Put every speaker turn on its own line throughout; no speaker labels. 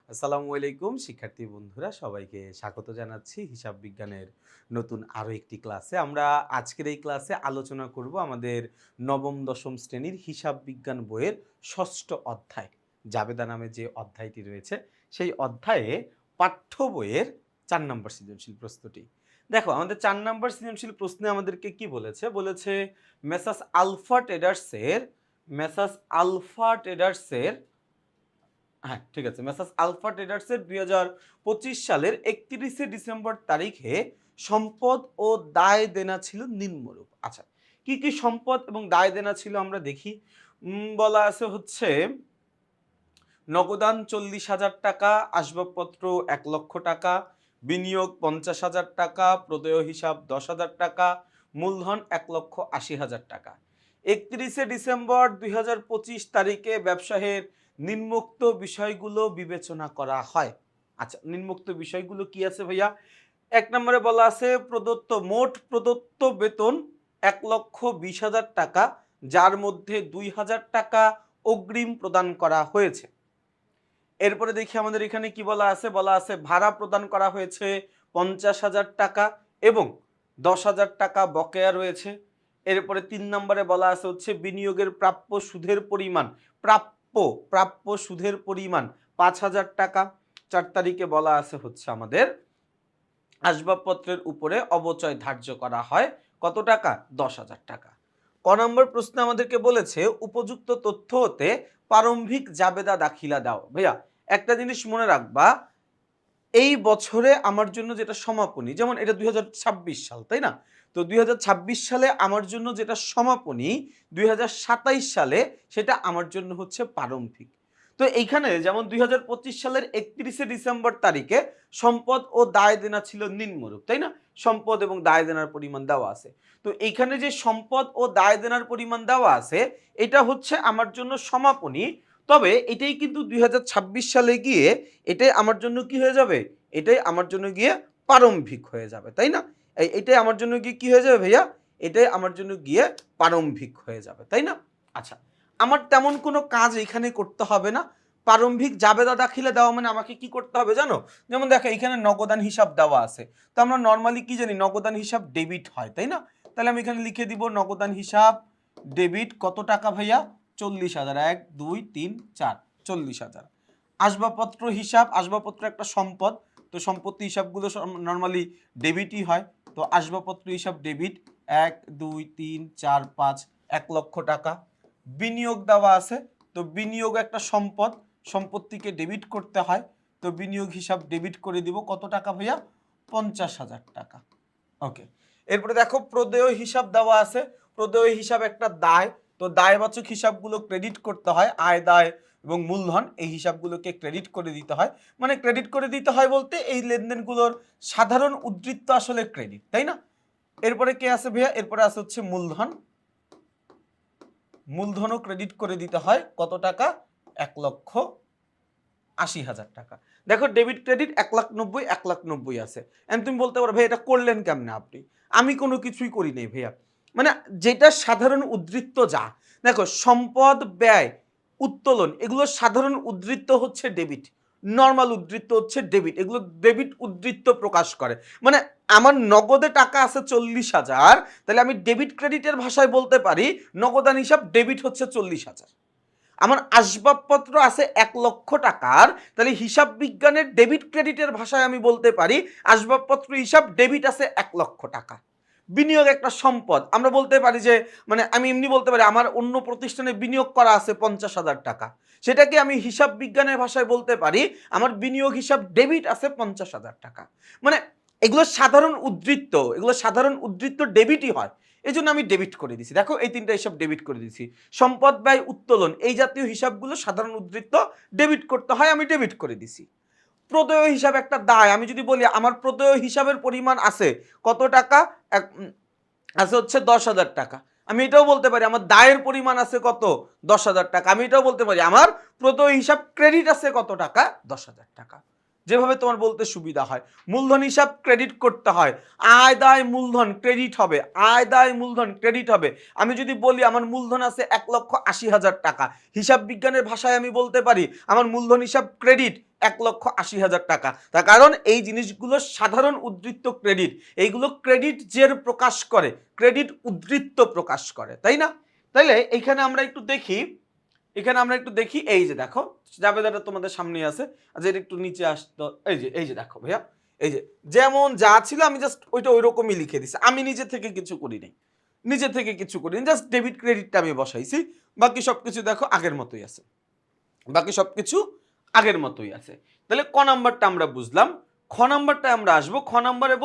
আসসালামু আলাইকুম শিক্ষার্থী বন্ধুরা, সবাইকে স্বাগত জানাচ্ছি হিসাব বিজ্ঞানের নতুন আরও একটি ক্লাসে। আমরা আজকের এই ক্লাসে আলোচনা করব আমাদের নবম দশম শ্রেণীর হিসাব বিজ্ঞান বইয়ের ষষ্ঠ অধ্যায়, জাবেদা নামে যে অধ্যায়টি রয়েছে সেই অধ্যায়ে পাঠ্য বইয়ের 4 নম্বর সৃজনশীল প্রশ্নটি। দেখো, আমাদের 4 নম্বর সৃজনশীল প্রশ্নে আমাদেরকে কি বলেছে, মেসাস আলফা ট্রেডার্সের হ্যাঁ, ঠিক আছে। মেসার্স আলফা ট্রেডার্সের ২০২৫ সালের ৩১শে ডিসেম্বর তারিখে সম্পদ ও দায় দেনা ছিল নিম্নরূপ। আচ্ছা, কি কি সম্পদ এবং দায় দেনা ছিল আমরা দেখি। বলা আছে হচ্ছে নগদান ৪০,০০০ টাকা, আসবাবপত্র ১,০০,০০০ টাকা, বিনিয়োগ ৫০,০০০ টাকা, প্রদেয় হিসাব ১০,০০০ টাকা, মূলধন ১,৮০,০০০ টাকা। ৩১শে ডিসেম্বর ২০২৫ তারিখে ব্যবসায়ের নিম্নোক্ত বিষয়গুলো বিবেচনা করা হয়। আচ্ছা, নিম্নোক্ত বিষয়গুলো কি আছে ভাইয়া? ১ নম্বরে বলা আছে মোট প্রদত্ত বেতন ১,২০,০০০ টাকা, যার মধ্যে ২,০০০ টাকা অগ্রিম প্রদান করা হয়েছে। এরপরে দেখি আমাদের এখানে কি বলা আছে ভাড়া প্রদান করা হয়েছে ৫০,০০০ টাকা এবং ১০,০০০ টাকা বকেয়া রয়েছে। এরপরে ৩ নম্বরে বলা আছে হচ্ছে বিনিয়োগের প্রাপ্য সুদের পরিমাণ প্রাপ্য সুদের পরিমাণ ৫,০০০ টাকা। ৪ তারিখে বলা আছে হচ্ছে আমাদের আসবাবপত্রের উপরে অবচয় ধার্য করা হয় কত টাকা? ১০,০০০ টাকা। ক নম্বর প্রশ্নে আমাদেরকে বলেছে উপযুক্ত তথ্য হতে প্রারম্ভিক জাবেদা দাখিলা দাও। ভাইয়া, একটা জিনিস মনে রাখবা, এই বছরে আমার জন্য যেটা সমাপনী, যেমন এটা ২০২৬ সাল, তাই না? তো ২০২৬ সালে আমার জন্য যেটা সমাপনী, ২০২৭ সালে সেটা আমার জন্য হচ্ছে প্রারম্ভিক। তো এইখানে যেমন ২০২৫ সালের ৩১শে ডিসেম্বর তারিখে সম্পদ ও দায় দেনা ছিল নিম্নরূপ, তাই না? সম্পদ এবং দায় দেনার পরিমাণ দেওয়া আছে। তো এইখানে যে সম্পদ ও দায় দেনার পরিমাণ দেওয়া আছে, এটা হচ্ছে আমার জন্য সমাপনী। তবে এটাই কিন্তু ২০২৬ সালে গিয়ে এটাই আমার জন্য কি হয়ে যাবে? এটাই আমার জন্য গিয়ে প্রারম্ভিক হয়ে যাবে, তাই না? এটাই আমার জন্য গিয়ে কি হয়ে যাবে ভাইয়া? এটাই আমার জন্য গিয়ে প্রারম্ভিক হয়ে যাবে, তাই না? আচ্ছা, আমার তেমন কোনো কাজ এখানে করতে হবে না। প্রারম্ভিক জাবেদা দাখিলে দেওয়া মানে আমাকে কি করতে হবে জানো? যেমন দেখো, এখানে নগদান হিসাব দেওয়া আছে। তো আমরা নর্মালি কি জানি, নগদান হিসাব ডেবিট হয়, তাই না? তাহলে আমি এখানে লিখে দিব নগদান হিসাব ডেবিট কত টাকা ভাইয়া? ৪০,০০০। ১ ২ ৩ ৪, ৪০,০০০। আসবাবপত্র একটা সম্পদ, তো সম্পত্তি হিসাবগুলো নর্মালি ডেবিটই হয়। তো আসবাবপত্র হিসাব ডেবিট ১ ২ ৩ ৪ ৫, ১,০০,০০০ টাকা। বিনিয়োগ দেওয়া আছে, তো বিনিয়োগ একটা সম্পদ, সম্পত্তিকে ডেবিট করতে হয়। তো বিনিয়োগ হিসাব ডেবিট করে দিব কত টাকা ভাইয়া? ৫০,০০০ টাকা। ওকে। এরপরে দেখো প্রদেয় হিসাব দেওয়া আছে। প্রদেয় হিসাব একটা দায়, তো দায়বাচক হিসাবগুলো ক্রেডিট করতে হয়। আয় দায় এবং মূলধন এই হিসাবগুলোকে ক্রেডিট করে দিতে হয়। মানে ক্রেডিট করে দিতে হয় বলতে এই লেনদেনগুলোর সাধারণ উদ্ধৃত্ত আসলে ক্রেডিট, তাই না? এরপরে কে আছে ভাইয়া? এরপরে আছে হচ্ছে মূলধন। মূলধনও ক্রেডিট করে দিতে হয় কত টাকা? ১,৮০,০০০ টাকা। দেখো, ডেবিট ক্রেডিট ১,৯০,০০০ ১,৯০,০০০ আছে। এন্ড তুমি বলতে পারো ভাই এটা করলেন কেমনে আপনি? আমি কোনো কিছুই করি নাই ভাইয়া। মানে যেটা সাধারণ উদ্ধৃত্ত যা, দেখো সম্পদ, ব্যয়, উত্তোলন এগুলো সাধারণ উদ্ধৃত্ত হচ্ছে ডেবিট, নরমাল উদ্ধৃত্ত হচ্ছে ডেবিট। এগুলো ডেবিট উদ্ধৃত্ত প্রকাশ করে। মানে আমার নগদে টাকা আছে ৪০,০০০, তাহলে আমি ডেবিট ক্রেডিটের ভাষায় বলতে পারি নগদান হিসাব ডেবিট হচ্ছে ৪০,০০০। আমার আসবাবপত্র আছে ১,০০,০০০ টাকার, তাহলে হিসাব বিজ্ঞানের ডেবিট ক্রেডিটের ভাষায় আমি বলতে পারি আসবাবপত্র হিসাব ডেবিট আছে ১,০০,০০০ টাকা। বিনিয়োগ একটা সম্পদ, আমরা বলতে পারি যে মানে আমি এমনি বলতে পারি আমার অন্য প্রতিষ্ঠানে বিনিয়োগ করা আছে ৫০,০০০ টাকা, সেটাকে আমি হিসাব বিজ্ঞানের ভাষায় বলতে পারি আমার বিনিয়োগ হিসাব ডেবিট আছে ৫০,০০০ টাকা। মানে এগুলো সাধারণ উদ্ধৃত্ত ডেবিটই হয়, এই জন্য আমি ডেবিট করে দিছি। দেখো, এই তিনটা হিসাব ডেবিট করে দিছি। সম্পদ, ব্যয়, উত্তোলন এই জাতীয় হিসাবগুলো সাধারণ উদ্ধৃত্ত ডেবিট করতে হয়, আমি ডেবিট করে দিছি। প্রদেয় হিসাব একটা দায়, আমি যদি বলি আমার প্রদেয় হিসাবের পরিমাণ আছে কত টাকা? আছে হচ্ছে ১০,০০০ টাকা। আমি এটাও বলতে পারি আমার দায়ের পরিমাণ আছে কত? ১০,০০০ টাকা। আমি এটাও বলতে পারি আমার প্রদেয় হিসাব ক্রেডিট আছে কত টাকা? ১০,০০০ টাকা। যেভাবে তোমার বলতে সুবিধা হয়। মূলধন হিসাব ক্রেডিট করতে হয়, আয় দায় মূলধন ক্রেডিট হবে, আয় দায় মূলধন ক্রেডিট হবে। আমি যদি বলি আমার মূলধন আছে 1,80,000 টাকা, হিসাব বিজ্ঞানের ভাষায় আমি বলতে পারি আমার মূলধন হিসাব ক্রেডিট 1,80,000 টাকা। তার কারণ এই জিনিসগুলো সাধারণ উদ্ধৃত্ত ক্রেডিট, এইগুলো ক্রেডিট জের প্রকাশ করে, ক্রেডিট উদ্ধৃত্ত প্রকাশ করে, তাই না? তাইলে এইখানে আমরা একটু দেখি, এই যে দেখো জাবেদাটা তোমাদের সামনে আছে। আচ্ছা এটা একটু নিচে আসতো, এই যে দেখো ভাইয়া, এই যে যেমন যা ছিল আমি জাস্ট ওইটা ওই রকমই লিখে দিছি, আমি নিজে থেকে কিছু করি নাই, জাস্ট ডেবিট ক্রেডিটটা আমি বসাইছি। বাকি সবকিছু দেখো আগের মতোই আছে, তাহলে ক নাম্বারটা আমরা বুঝলাম। খ নাম্বারটা আমরা আসবো। খ নাম্বারে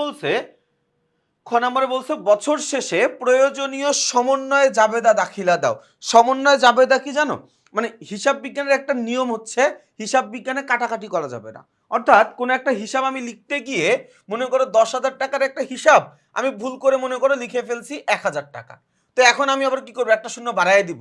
বলছে বছর শেষে প্রয়োজনীয় সমন্বয় জাবেদা দাখিলা দাও। সমন্বয় জাবেদা কি জানো? মানে হিসাব বিজ্ঞানের একটা নিয়ম হচ্ছে হিসাব বিজ্ঞানে কাটাকাটি করা যাবে না। অর্থাৎ কোন একটা হিসাব আমি লিখতে গিয়ে মনে করো 10,000 টাকার একটা হিসাব আমি ভুল করে মনে করো লিখে ফেলছি 1,000 টাকা, তো এখন আমি আবার কি করবো, একটা শূন্য বাড়াই দিব।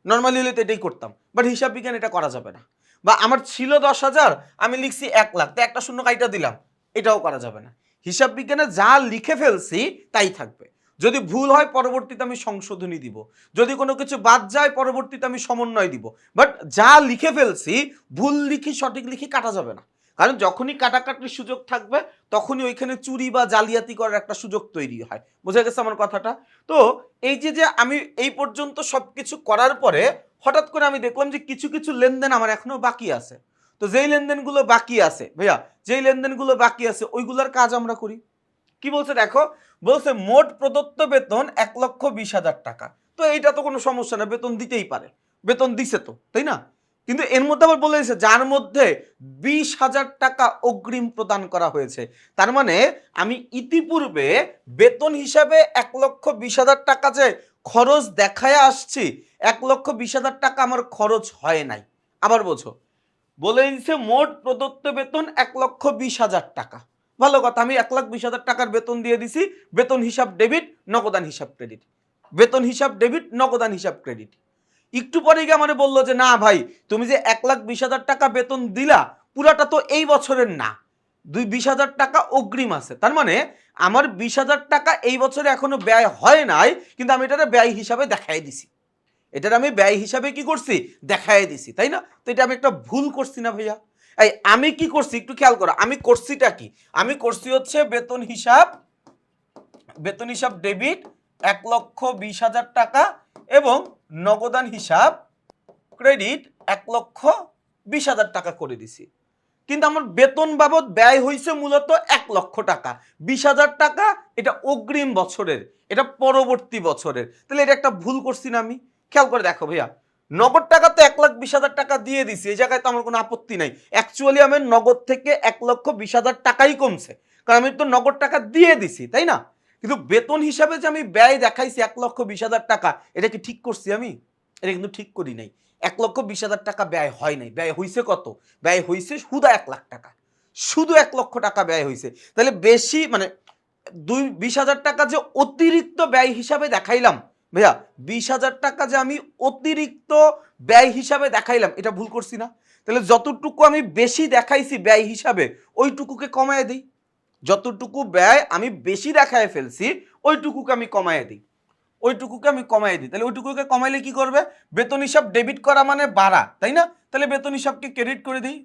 নর্মালি হলে তো এটাই করতাম, বাট হিসাব বিজ্ঞান এটা করা যাবে না। বা আমার ছিল 10,000, আমি লিখছি 1,00,000, তো একটা শূন্য কাইটা দিলাম, এটাও করা যাবে না। হিসাব বিজ্ঞানে যা লিখে ফেলছি তাই থাকবে। যদি ভুল হয় পরবর্তীতে আমি সংশোধনী দিব, যদি কোনো কিছু বাদ যায় পরবর্তীতে আমি সমন্বয় দিব। বাট যা লিখে ফেলছি, ভুল লিখি সঠিক লিখি কাটা যাবে না। কারণ যখনই কাটাকাটির সুযোগ থাকবে তখনই ওইখানে চুরি বা জালিয়াতি করার একটা সুযোগ তৈরি হয়। বোঝা গেছে আমার কথাটা? তো এই যে আমি এই পর্যন্ত সবকিছু করার পরে হঠাৎ করে আমি দেখলাম যে কিছু কিছু লেনদেন আমার এখনো বাকি আছে। তো যেই লেনদেনগুলো বাকি আছে ভাইয়া, ওইগুলোর কাজ আমরা করি। কি বলছে দেখো, বলছে মোট প্রদত্ত বেতন 1,20,000 টাকা। তো এইটা তো কোনো সমস্যা না, বেতন দিতেই পারে, বেতন দিছে তো, তাই না? কিন্তু এর মধ্যে আবার বলে দিয়েছে যার মধ্যে 20,000 টাকা অগ্রিম প্রদান করা হয়েছে। তার মানে আমি ইতিপূর্বে বেতন হিসাবে 1,20,000 টাকা যে খরচ দেখায় আসছি, 1,20,000 টাকা আমার খরচ হয় নাই। আবার বোঝো, বলে দিচ্ছে মোট প্রদত্ত বেতন 1,20,000 টাকা। ভালো কথা, আমি 1,20,000 টাকার বেতন দিয়ে দিছি, বেতন হিসাব ডেবিট, নগদান হিসাব ক্রেডিট, বেতন হিসাব ডেবিট, নগদান হিসাব ক্রেডিট। একটু পরে গিয়ে মানে বললো যে না ভাই, তুমি যে 1,20,000 টাকা বেতন দিলা পুরাটা তো এই বছরের না, 20,000 টাকা অগ্রিম আছে। তার মানে আমার 20,000 টাকা এই বছরে এখনো ব্যয় হয় নাই, কিন্তু আমি এটা ব্যয় হিসাবে দেখাই দিছি, এটার আমি ব্যয় হিসাবে কি করছি, দেখাই দিছি, তাই না? তো এটা আমি একটা ভুল করছি না ভাইয়া? এই আমি কি করছি একটু খেয়াল করো, আমি করছিটা কি? আমি করছি হচ্ছে বেতন হিসাব ডেবিট 1,20,000 টাকা এবং নগদান হিসাব ক্রেডিট 1,20,000 টাকা করে দিছি। কিন্তু আমার বেতন বাবদ ব্যয় হয়েছে মূলত 1,00,000 টাকা। 20,000 টাকা এটা অগ্রিম বছরের, এটা পরবর্তী বছরের। তাহলে এটা একটা ভুল করছি না আমি? খেয়াল করে দেখো ভাইয়া, নগদ টাকা তো 1,20,000 টাকা দিয়ে দিছি, এই জায়গায় তো আমার কোনো আপত্তি নাই। অ্যাকচুয়ালি আমার নগদ থেকে 1,20,000 টাকাই কমছে, কারণ আমি তো নগদ টাকা দিয়ে দিছি, তাই না? কিন্তু বেতন হিসাবে যে আমি ব্যয় দেখাইছি 1,20,000 টাকা, এটা কি ঠিক করছি আমি? এটা কিন্তু ঠিক করি নাই। 1,20,000 টাকা ব্যয় হয় নাই, ব্যয় হয়েছে কত? ব্যয় হয়েছে শুধু 1,00,000 টাকা, শুধু 1,00,000 টাকা ব্যয় হয়েছে। তাহলে বেশি মানে 20,000 টাকা যে অতিরিক্ত ব্যয় হিসাবে দেখাইলাম ভাইয়া, 20,000 টাকা যে আমি অতিরিক্ত ব্যয় হিসাবে দেখাইলাম, এটা ভুল করছি না? তাহলে যতটুকু আমি বেশি দেখাইছি ব্যয় হিসাবে ওইটুকুকে কমায় দিই, যতটুকু ব্যয় আমি বেশি দেখায় ফেলছি ওইটুকুকে আমি কমায় দিই, তাহলে ওইটুকুকে কমাইলে কি করবে, বেতন হিসাব ডেবিট করা মানে বাড়া, তাই না? তাহলে বেতন হিসাবকে ক্রেডিট করে দিই।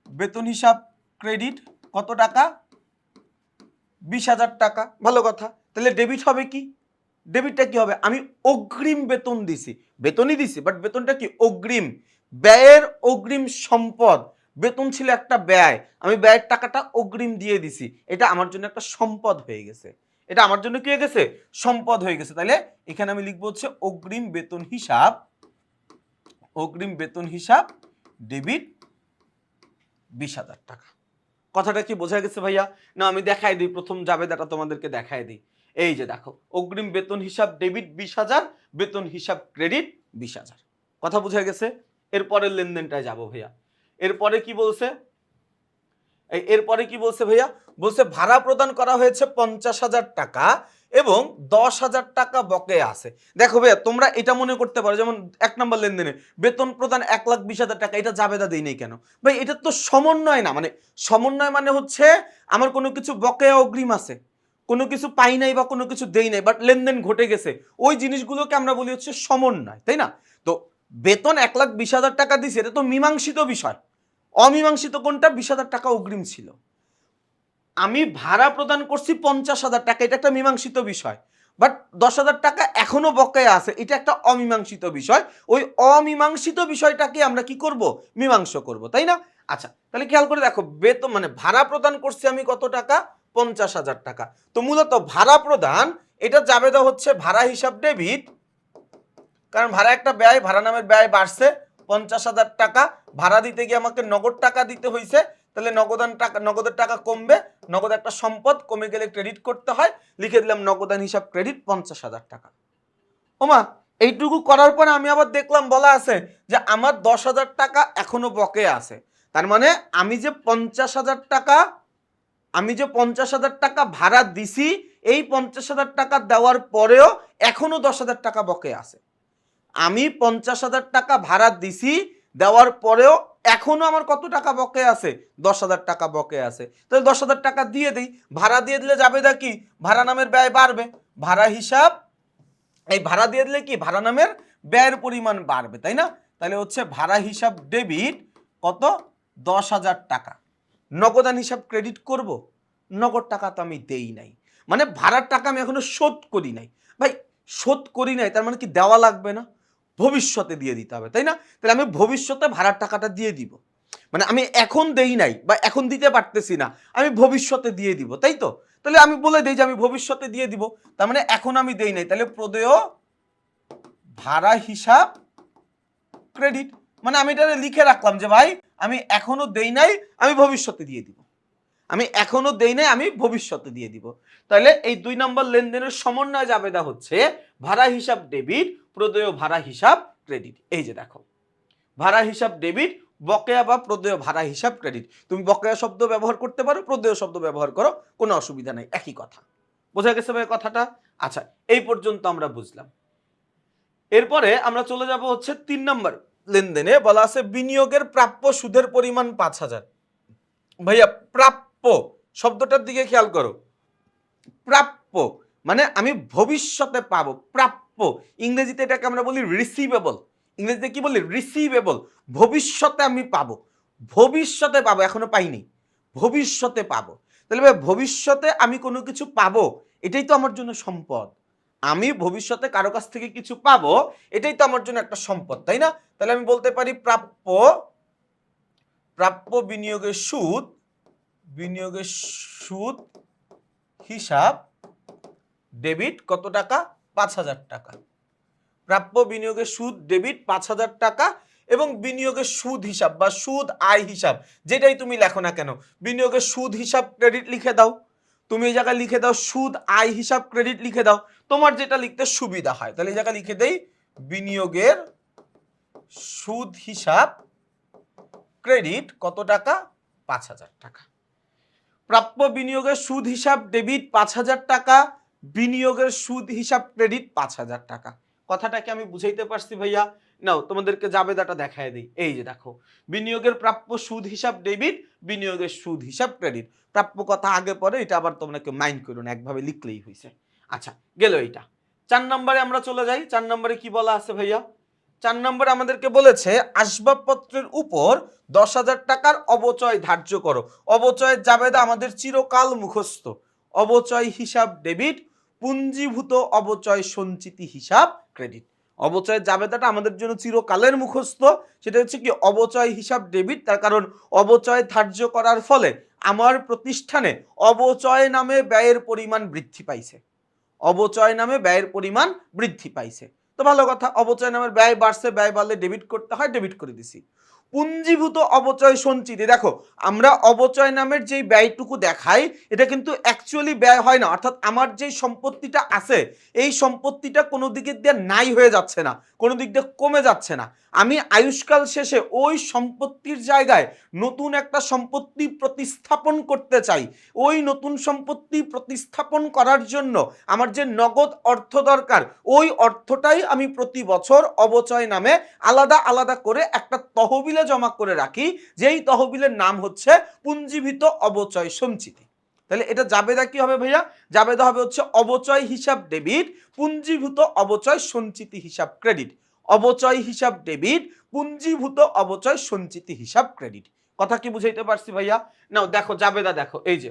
বেতন হিসাব ক্রেডিট কত টাকা? 20,000 টাকা। ভালো কথা, তাহলে ডেবিট হবে কি? ডেবিটটা কি হবে? আমি অগ্রিম বেতন দিছি, বেতনই দিছি, বাট বেতনটা কি? অগ্রিম, ব্যয়ের অগ্রিম সম্পদ। বেতন ছিল একটা ব্যয়, আমি ব্যয়ের টাকাটা অগ্রিম দিয়ে দিছি, এটা আমার জন্য একটা সম্পদ হয়ে গেছে, এটা আমার জন্য কি হয়ে গেছে? সম্পদ হয়ে গেছে। তাহলে এখানে আমি লিখবো হচ্ছে অগ্রিম বেতন হিসাব ডেবিট 20,000 টাকা। কথাটা কি বোঝা গেছে ভাইয়া? না আমি দেখাই দিই, প্রথম জাবেদাটা তোমাদেরকে দেখাই দিই। এই যে দেখো, অগ্রিম বেতন হিসাব ডেবিট 20,000, বেতন হিসাব ক্রেডিট 20,000। কথা বোঝা গেছে? এরপরের লেনদেনটায় যাব ভাইয়া। এরপরে কি বলছে ভাইয়া? বলছে ভাড়া প্রদান করা হয়েছে 50,000 টাকা এবং 10,000 টাকা বকেয়া আছে। দেখো ভাইয়া তোমরা এটা মনে করতে পারো, যেমন 1 নম্বর লেনদেনে বেতন প্রদান 1,20,000 টাকা, এটা জাবেদা দেই নাই কেন ভাই? এটা তো সমন্বয় না, মানে সমন্বয় মানে হচ্ছে আমার কোনো কিছু বকেয়া অগ্রিম আছে, কোনো কিছু পাই নাই বা কোনো কিছু দেই নাই, বাট লেনদেন ঘটে গেছে, ওই জিনিসগুলোকে আমরা বলি হচ্ছে সমন্বয়, তাই না? তো বেতন 1,20,000 টাকা দিছে, এটা তো মীমাংসিত বিষয়। অমীমাংসিত কোনটা? 20,000 টাকা অগ্রিম ছিল। আমি ভাড়া প্রদান করছি 50,000 টাকা, এটা একটা মীমাংসিত বিষয়, বাট 10,000 টাকা এখনো বকেয়া আছে, এটা একটা অমীমাংসিত বিষয়। ওই অমীমাংসিত বিষয়টাকে আমরা কি করব? মীমাংস করব, তাই না? আচ্ছা, তাহলে খেয়াল করে দেখো, বেতন মানে ভাড়া প্রদান করছি আমি কত টাকা? 50,000 টাকা। তো মূলত ভাড়া প্রদান, এটা জাবেদা হচ্ছে ভাড়া হিসাব ডেবিট, কারণ ভাড়া একটা ব্যয়, ভাড়া নামের ব্যয় বাড়ছে 50,000 টাকা, ভাড়া দিতে গিয়ে আমাকে নগদ টাকা দিতে হয়েছে, তাহলে নগদের টাকা কমবে, নগদ একটা সম্পদ, কমে গেলে ক্রেডিট করতে হয়, লিখে দিলাম নগদান হিসাব ক্রেডিট 50,000 টাকা। ওমা, এইটুকু করার পরে আমি আবার দেখলাম বলা আছে যে আমার 10,000 টাকা এখনো বকেয়া আছে। তার মানে আমি যে 50,000 টাকা, ভাড়া দিছি, এই 50,000 টাকা দেওয়ার পরেও এখনো 10,000 টাকা বকেয়া আছে। আমি 50,000 টাকা ভাড়া দিছি, দেওয়ার পরেও এখনো আমার কত টাকা বকেয়া আছে? 10,000 টাকা বকেয়া আছে। তাহলে 10,000 টাকা দিয়ে দিই। ভাড়া দিয়ে দিলে যাবে দা কি? ভাড়া নামের ব্যয় বাড়বে, ভাড়া হিসাব, এই ভাড়া দিয়ে দিলে কি? ভাড়া নামের ব্যয়ের পরিমাণ বাড়বে, তাই না? তাহলে হচ্ছে ভাড়া হিসাব ডেবিট কত? 10,000 টাকা। নগদান হিসাব ক্রেডিট করব? নগদ টাকা তো আমি দেই নাই, মানে ভাড়ার টাকা আমি এখনো শোধ করি নাই। ভাই শোধ করি নাই তার মানে কি দেওয়া লাগবে না? ভবিষ্যতে দিয়ে দিতে হবে, তাই না? তাহলে আমি ভবিষ্যতে ভাড়ার টাকাটা দিয়ে দিব, মানে আমি এখন দেই নাই বা এখন দিতে পারতেছি না, আমি ভবিষ্যতে দিয়ে দিব, তাই তো? তাহলে আমি বলে দেই যে আমি ভবিষ্যতে দিয়ে দিব, তার মানে এখন আমি দেই নাই, তাহলে প্রদেয় ভাড়া হিসাব ক্রেডিট, মানে আমি এটা লিখে রাখলাম যে ভাই আমি এখনো দেই নাই, আমি ভবিষ্যতে দিয়ে দিব, আমি এখনো দেই নাই, আমি ভবিষ্যতে দিয়ে দিব। তাহলে এই 2 নম্বর লেনদেনের সমন্বয় জাবেদা হচ্ছে ভাড়া হিসাব ডেবিট, প্রদেয় ভাড়া হিসাব ক্রেডিট। এই যে দেখো, ভাড়া হিসাব ডেবিট, বকেয়া বা প্রদেয় ভাড়া হিসাব ক্রেডিট। তুমি বকেয়া শব্দ ব্যবহার করতে পারো, প্রদেয় শব্দ ব্যবহার করো, কোনো অসুবিধা নাই, একই কথা। বোঝা গেছে ভাই কথাটা? আচ্ছা, এই পর্যন্ত আমরা বুঝলাম। এরপরে আমরা চলে যাব হচ্ছে 3 নম্বর লেনদেনে। বলা আছে বিনিয়োগের প্রাপ্য সুদের পরিমাণ 5,000। ভাইয়া প্রাপ্য শব্দটার দিকে খেয়াল করো। প্রাপ্য মানে আমি ভবিষ্যতে পাবো, প্রাপ্য। ইংরেজিতে এটাকে আমরা বলি রিসিভেবল। ইংরেজিতে কি বলি? রিসিভেবল। ভবিষ্যতে আমি পাবো, ভবিষ্যতে পাবো, এখনো পাইনি, ভবিষ্যতে পাবো। তাহলে ভাই ভবিষ্যতে আমি কোনো কিছু পাবো, এটাই তো আমার জন্য সম্পদ। আমি ভবিষ্যতে কারো কাছ থেকে কিছু পাবো, এটাই তো আমার জন্য একটা সম্পদ, তাই না? তাহলে আমি বলতে পারি প্রাপ্য, বিনিয়োগের সুদ, বিনিয়োগের সুদ হিসাব ডেবিট কত টাকা? 5,000 টাকা। প্রাপ্য বিনিয়োগের সুদ ডেবিট 5,000 টাকা, এবং বিনিয়োগের সুদ হিসাব বা সুদ আয় হিসাব, যেটাই তুমি লেখো না কেন, বিনিয়োগের সুদ হিসাব ক্রেডিট লিখে দাও। তুমি এই জায়গায় লিখে দাও সুদ আয় হিসাব ক্রেডিট লিখে দাও, তোমার যেটা লিখতে সুবিধা হয়। তাহলে এই জায়গায় লিখে দেই বিনিয়োগের সুদ হিসাব ক্রেডিট কত টাকা? 5,000 টাকা। প্রাপ্য বিনিয়োগের সুদ হিসাব ডেবিট 5,000 টাকা, বিনিয়োগের সুদ হিসাব ক্রেডিট 5,000 টাকা। কথাটাকে আমি বুঝাইতে পারছি ভাইয়া? নাও তোমাদেরকে জাবেদাটা দেখায় দিই। এই যে দেখো, বিনিয়োগের প্রাপ্য সুদ হিসাব ডেবিট, বিনিয়োগের সুদ হিসাব ক্রেডিট। প্রাপ্য কথা আগে পরে, এটা আবার তোমরা কেউ মাইন্ড করো না, একভাবে লিখলেই হয়েছে। আচ্ছা, গেল এইটা। 4 নম্বরে আমরা চলে যাই। 4 নম্বরে কি বলা আছে ভাইয়া? 4 নম্বরে আমাদেরকে বলেছে আসবাবপত্রের উপর 10,000 টাকার অবচয় ধার্য করো। অবচয়ের জাবেদা আমাদের চিরকাল মুখস্থ। অবচয় হিসাব ডেবিট, পুঞ্জীভূত অবচয় সঞ্চিতি হিসাব ক্রেডিট। অবচয়ের জাবেদাটা আমাদের জন্য চিরকালের মুখস্থ। সেটা হচ্ছে কি? অবচয় হিসাব ডেবিট, তার কারণ অবচয় ধার্য করার ফলে আমার প্রতিষ্ঠানে অবচয় নামে ব্যয়ের পরিমাণ বৃদ্ধি পাইছে। অবচয় নামে ব্যয়ের পরিমাণ বৃদ্ধি পাইছে, তো ভালো কথা। অবচয় নামের ব্যয় বাড়ছে, ব্যয় বাড়লে ডেবিট করতে হয়, ডেবিট করে দিছি। পুঞ্জীভূত অবচয় সঞ্চিতি। দেখো আমরা অবচয় নামের যেই ব্যয়টুকু দেখাই এটা কিন্তু অ্যাকচুয়ালি ব্যয় হয় না, অর্থাৎ আমার যেই সম্পত্তিটা আছে এই সম্পত্তিটা কোনো দিক দিয়ে নাই হয়ে যাচ্ছে না, কোনো দিক দিয়ে কমে যাচ্ছে না। আমি আয়ুষ্কাল শেষে ওই সম্পত্তির জায়গায় নতুন একটা সম্পত্তি প্রতিস্থাপন করতে চাই। ওই নতুন সম্পত্তি প্রতিস্থাপন করার জন্য আমার যে নগদ অর্থ দরকার ওই অর্থটাই আমি প্রতি বছর অবচয় নামে আলাদা আলাদা করে একটা তহবিলে জমা করে রাখি, যেই তহবিলের নাম হচ্ছে পুঞ্জীভূত অবচয় সঞ্চিতি। তাহলে এটা জাবেদা কি হবে ভাইয়া? জাবেদা হবে হচ্ছে অবচয় হিসাব ডেবিট, পুঞ্জীভূত অবচয় সঞ্চিতি হিসাব ক্রেডিট। অবচয় হিসাব ডেবিট, পুঞ্জীভূত অবচয় সঞ্চিতি হিসাব ক্রেডিট। কথা কি বুঝাইতে পারছি ভাইয়া? নাও দেখো জাবেদা, দেখো এই যে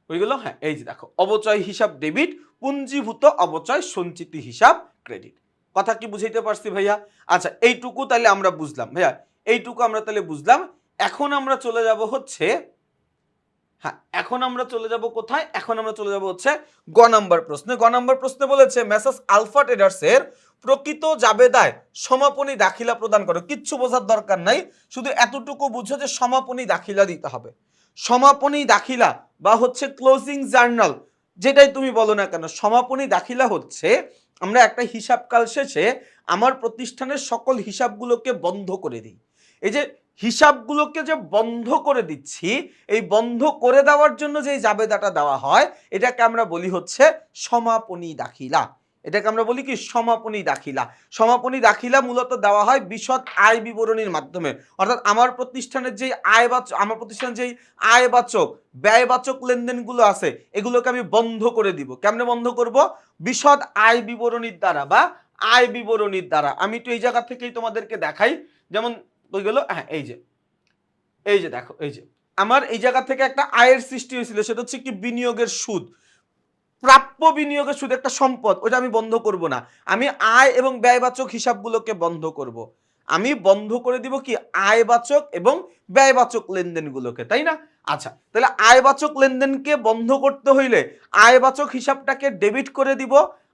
ওইগুলো, হ্যাঁ এই যে দেখো অবচয় হিসাব ডেবিট, পুঞ্জীভূত অবচয় সঞ্চিতি হিসাব ক্রেডিট। কথা কি বুঝাইতে পারছি ভাইয়া? আচ্ছা এইটুকু তাহলে আমরা বুঝলাম ভাইয়া, এইটুকু আমরা তাহলে বুঝলাম। এখন আমরা চলে যাব হচ্ছে, হ্যাঁ এখন আমরা চলে যাব কোথায়? এখন আমরা চলে যাব হচ্ছে গ নাম্বার প্রশ্নে। গ নাম্বার প্রশ্নে বলেছে মেসার্স আলফা ট্রেডার্স এর প্রকৃত জাবেদায় সমাপনী দাখিলা প্রদান করো। কিচ্ছু বোঝার দরকার নাই, শুধু এতটুকু বুঝো যে সমাপনী দাখিলা দিতে হবে। সমাপনী দাখিলা বা হচ্ছে ক্লোজিং জার্নাল, যেটাই তুমি বলো না কেন, সমাপনী দাখিলা হচ্ছে আমরা একটা হিসাবকাল শেষে আমার প্রতিষ্ঠানের সকল হিসাবগুলোকে বন্ধ করে দিই। এই যে হিসাবগুলোকে যে বন্ধ করে দিচ্ছি, এই বন্ধ করে দেওয়ার জন্য যে জাবেদাটা দেওয়া হয় এটাকে আমরা বলি হচ্ছে সমাপনী দাখিলা। এটাকে আমরা বলি কি? সমাপনী দাখিলা। সমাপনী দাখিলা মূলত দেওয়া হয় বিশদ আয় বিবরণীর মাধ্যমে, অর্থাৎ আমার প্রতিষ্ঠানের যেই আমার প্রতিষ্ঠানের যেই আয়বাচক ব্যয়বাচক লেনদেনগুলো আছে এগুলোকে আমি বন্ধ করে দিব। কেমনে বন্ধ করব? বিশদ আয় বিবরণীর দ্বারা বা আয় বিবরণীর দ্বারা। আমি তো এই জায়গা থেকেই তোমাদেরকে দেখাই, যেমন ওইগুলো, হ্যাঁ এই যে দেখো এই যে আমার এই জায়গা থেকে একটা আয়ের সৃষ্টি হয়েছিল, সেটা হচ্ছে কি? বিনিয়োগের সুদ, প্রাপ্য বিনিয়োগের সুদ, একটা সম্পদ, ওটা আমি বন্ধ করব না। আমি আয় এবং ব্যয়বাচক হিসাবগুলোকে বন্ধ করব। আমি বন্ধ করে দিব কি? আয়বাচক এবং ব্যয়বাচক লেনদেনগুলোকে, তাই না? আচ্ছা তাহলে আয়বাচক লেনদেনকে বন্ধ করতে হইলে আয়বাচক হিসাবটাকে ডেবিট করে দিব,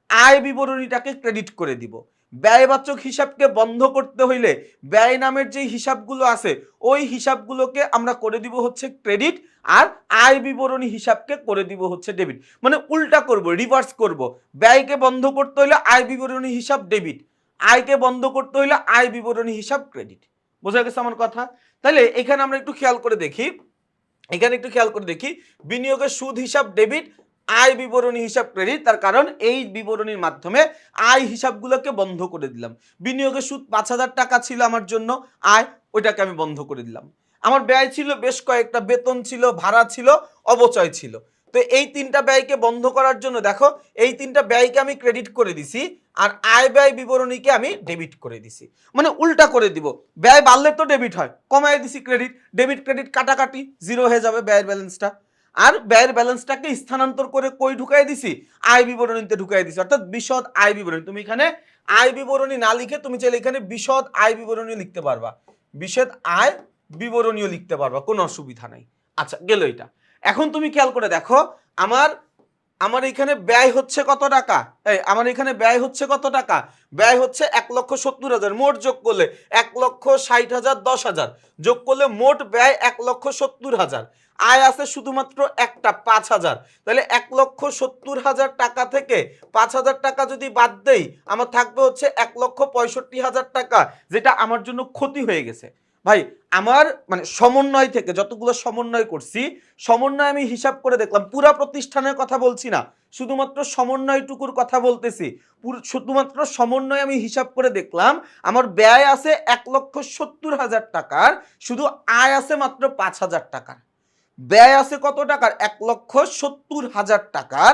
আয় বিবরণীটাকে ক্রেডিট করে দিব। ব্যয়বাচক হিসাবকে বন্ধ করতে হইলে ব্যয় নামের যে হিসাবগুলো আছে ওই হিসাবগুলোকে আমরা করে দিব হচ্ছে ক্রেডিট, আর আয় বিবরণী হিসাবকে করে দিব হচ্ছে ডেবিট। মানে উল্টা করব, রিভার্স করব। ব্যয়কে বন্ধ করতে হইলে আয় বিবরণী হিসাব ডেবিট, আয়কে বন্ধ করতে হইলে আয় বিবরণী হিসাব ক্রেডিট। বোঝা গেছে আমার কথা? তাহলে এখানে আমরা একটু খেয়াল করে দেখি, বিনিয়োগের সুদ হিসাব ডেবিট, আয় বিবরণী হিসাব ক্রেডিট। তার কারণ এই বিবরণীর মাধ্যমে আয় হিসাবগুলোকে বন্ধ করে দিলাম। বিনিয়োগের সুদ 5,000 টাকা ছিল আমার জন্য আয়, ওইটাকে আমি বন্ধ করে দিলাম। আমার ব্যয় ছিল বেশ কয়েকটা, বেতন ছিল, ভাড়া ছিল, অবচয় ছিল। তো এই তিনটা ব্যয়কে বন্ধ করার জন্য দেখো এই তিনটা ব্যয়কে আমি ক্রেডিট করে দিছি, আর আয় ব্যয় বিবরণীকে আমি ডেবিট করে দিছি। মানে উল্টা করে দিব, ব্যয় বাড়লে তো ডেবিট হয়, কমায় দিছি ক্রেডিট, ডেবিট ক্রেডিট কাটাকাটি জিরো হয়ে যাবে ব্যয়ের ব্যালেন্সটা। আর ব্যয়ের ব্যালেন্সটাকে স্থানান্তর করে কই ঢুকাই দিছি? আয় বিবরণীতে ঢুকাই দিছি, অর্থাৎ বিশদ আয় বিবরণী। তুমি এখানে আয় বিবরণী না লিখে তুমি চাইলে এখানে বিশদ আয় বিবরণী লিখতে পারবা, বিশদ আয় বিবরণীও লিখতে পারবা, কোনো অসুবিধা নাই। আচ্ছা গেল এটা। এখন তুমি খেয়াল করে দেখো আমার এখানে ব্যয় হচ্ছে কত টাকা? আমার এখানে ব্যয় হচ্ছে কত টাকা? ব্যয় হচ্ছে 1,70,000। মোট যোগ করলে 1,60,000, 10,000 যোগ করলে মোট ব্যয় 1,70,000। আয় আছে শুধুমাত্র একটা 5,000। তাহলে 1,70,000 টাকা থেকে 5,000 টাকা যদি বাদ দেই আমার থাকবে হচ্ছে 1,65,000 টাকা, যেটা আমার জন্য ক্ষতি হয়ে গেছে। ভাই আমার মানে সমন্বয় থেকে যতগুলো সমন্বয় করছি, সমন্বয় আমি হিসাব করে দেখলাম, পুরা প্রতিষ্ঠানের কথা বলছি না, শুধুমাত্র সমন্বয়টুকুর কথা বলতেছি। শুধুমাত্র সমন্বয় আমি হিসাব করে দেখলাম আমার ব্যয় আছে 1,70,000 টাকার, শুধু আয় আছে মাত্র 5,000 টাকার। ব্যয় আছে কত টাকার? 1,70,000 টাকার,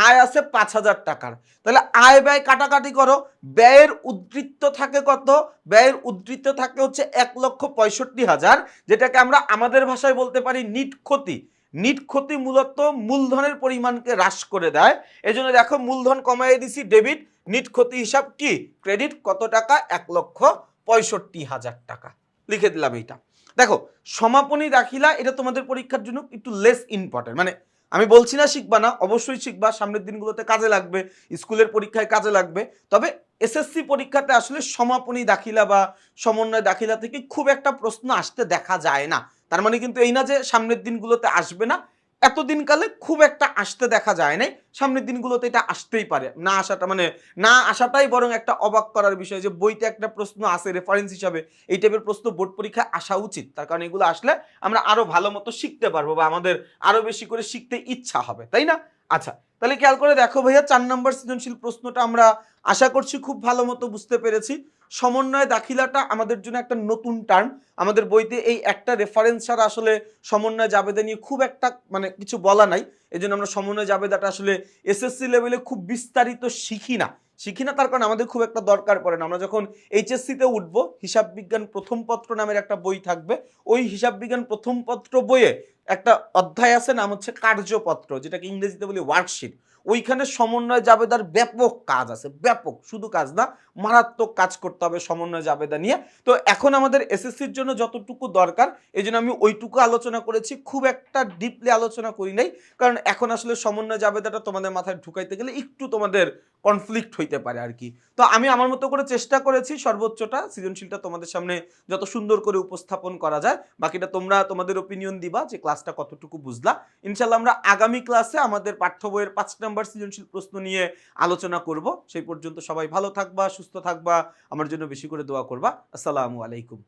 আয় আছে 5,000 টাকার। তাহলে আয় ব্যয় কাটাকাটি করো, ব্যয়ের উদ্বৃত্ত থাকে কত? ব্যয়ের উদ্বৃত্ত থাকে হচ্ছে 1,65,000, যেটাকে আমরা আমাদের ভাষায় বলতে পারি নিট ক্ষতি। নিট ক্ষতি মূলত মূলধনের পরিমাণকে হ্রাস করে দেয়। এজন্য দেখো মূলধন কমাই দিছি ডেবিট, নিট ক্ষতি হিসাব কি? ক্রেডিট। কত টাকা? 1,65,000 টাকা। লিখে দিলাম এইটা। দেখো সমাপনী দাখিলা এটা তোমাদের পরীক্ষার জন্য একটু লেস ইম্পর্টেন্ট, মানে আমি বলছি না শিখবা না, অবশ্যই শিখবা, সামনের দিনগুলোতে কাজে লাগবে, স্কুলের পরীক্ষায় কাজে লাগবে, তবে এসএসসি পরীক্ষাতে আসলে সমাপনী দাখিলা বা সমন্বয় দাখিলা থেকে খুব একটা প্রশ্ন আসতে দেখা যায় না। তার মানে কিন্তু এই না যে সামনের দিনগুলোতে আসবে না। এতদিনকালে খুব একটা আসতে দেখা যায় নাই। সামনের দিনগুলোতে এটা আসতেই পারে। না আসাটা মানে না আসাটাই বরং একটা অবাক করার বিষয় যে বইতে একটা প্রশ্ন আছে রেফারেন্স হিসাবে। এই টাইপের প্রশ্ন বোর্ড পরীক্ষায় আসা উচিত। তার কারণ এগুলো আসলে আমরা আরো ভালো মতো শিখতে পারবো বা আমাদের আরো বেশি করে শিখতে ইচ্ছা হবে। তাই না? আচ্ছা, তাহলে খেয়াল করে দেখো ভাইয়া ৪ নাম্বার সৃজনশীল প্রশ্নটা আমরা আশা করছি খুব ভালো মতো বুঝতে পেরেছি। সমন্বয় দাখিলাটা আমাদের জন্য একটা নতুন টার্ম। আমাদের বইতে এই একটা রেফারেন্স ছাড়া আসলে সমন্বয় জাবেদা নিয়ে খুব একটা মানে কিছু বলা নাই। এজন্য আমরা সমন্বয় জাবেদাটা আসলে এসএসসি লেভেলে খুব বিস্তারিত শিখি না। শিখি না তার কারণ আমাদের খুব একটা দরকার পড়ে না। আমরা যখন এইচএসসি তে উঠবো, হিসাব বিজ্ঞান প্রথম পত্র নামের একটা বই থাকবে। ওই হিসাব বিজ্ঞান প্রথম পত্র বইয়ে একটা অধ্যায় আছে, নাম হচ্ছে কার্যপত্র, যেটাকে ইংরেজিতে বলি ওয়ার্কশিট। ওইখানে সমন্বয় জাবেদার ব্যাপক কাজ আছে, ব্যাপক, শুধু কাজ না, মারাত্মক কাজ করতে হবে সমন্বয় জাবেদা নিয়ে। তো এখন আমাদের এসএসসির জন্য যতটুকু দরকার এই জন্য আমি ওইটুকু আলোচনা করেছি, খুব একটা ডিপলি আলোচনা করি নাই। কারণ এখন আসলে সমন্বয় জাবেদাটা তোমাদের মাথায় ঢুকাইতে গেলে একটু তোমাদের কনফ্লিক্ট হইতে পারে আর কি। তো আমি আমার মতো করে চেষ্টা করেছি সর্বোচ্চটা সৃজনশীলটা তোমাদের সামনে যত সুন্দর করে উপস্থাপন করা যায়। বাকিটা তোমরা তোমাদের ওপিনিয়ন দিবা যে ক্লাসটা কতটুকু বুঝলা। ইনশাল্লাহ আমরা আগামী ক্লাসে আমাদের পাঠ্য বইয়ের ৫ নাম্বার সৃজনশীল প্রশ্ন নিয়ে আলোচনা করব। সেই পর্যন্ত সবাই ভালো থাকবা, সুস্থ থাকবা, আমার জন্য বেশি করে দোয়া করবা। আসসালামু আলাইকুম।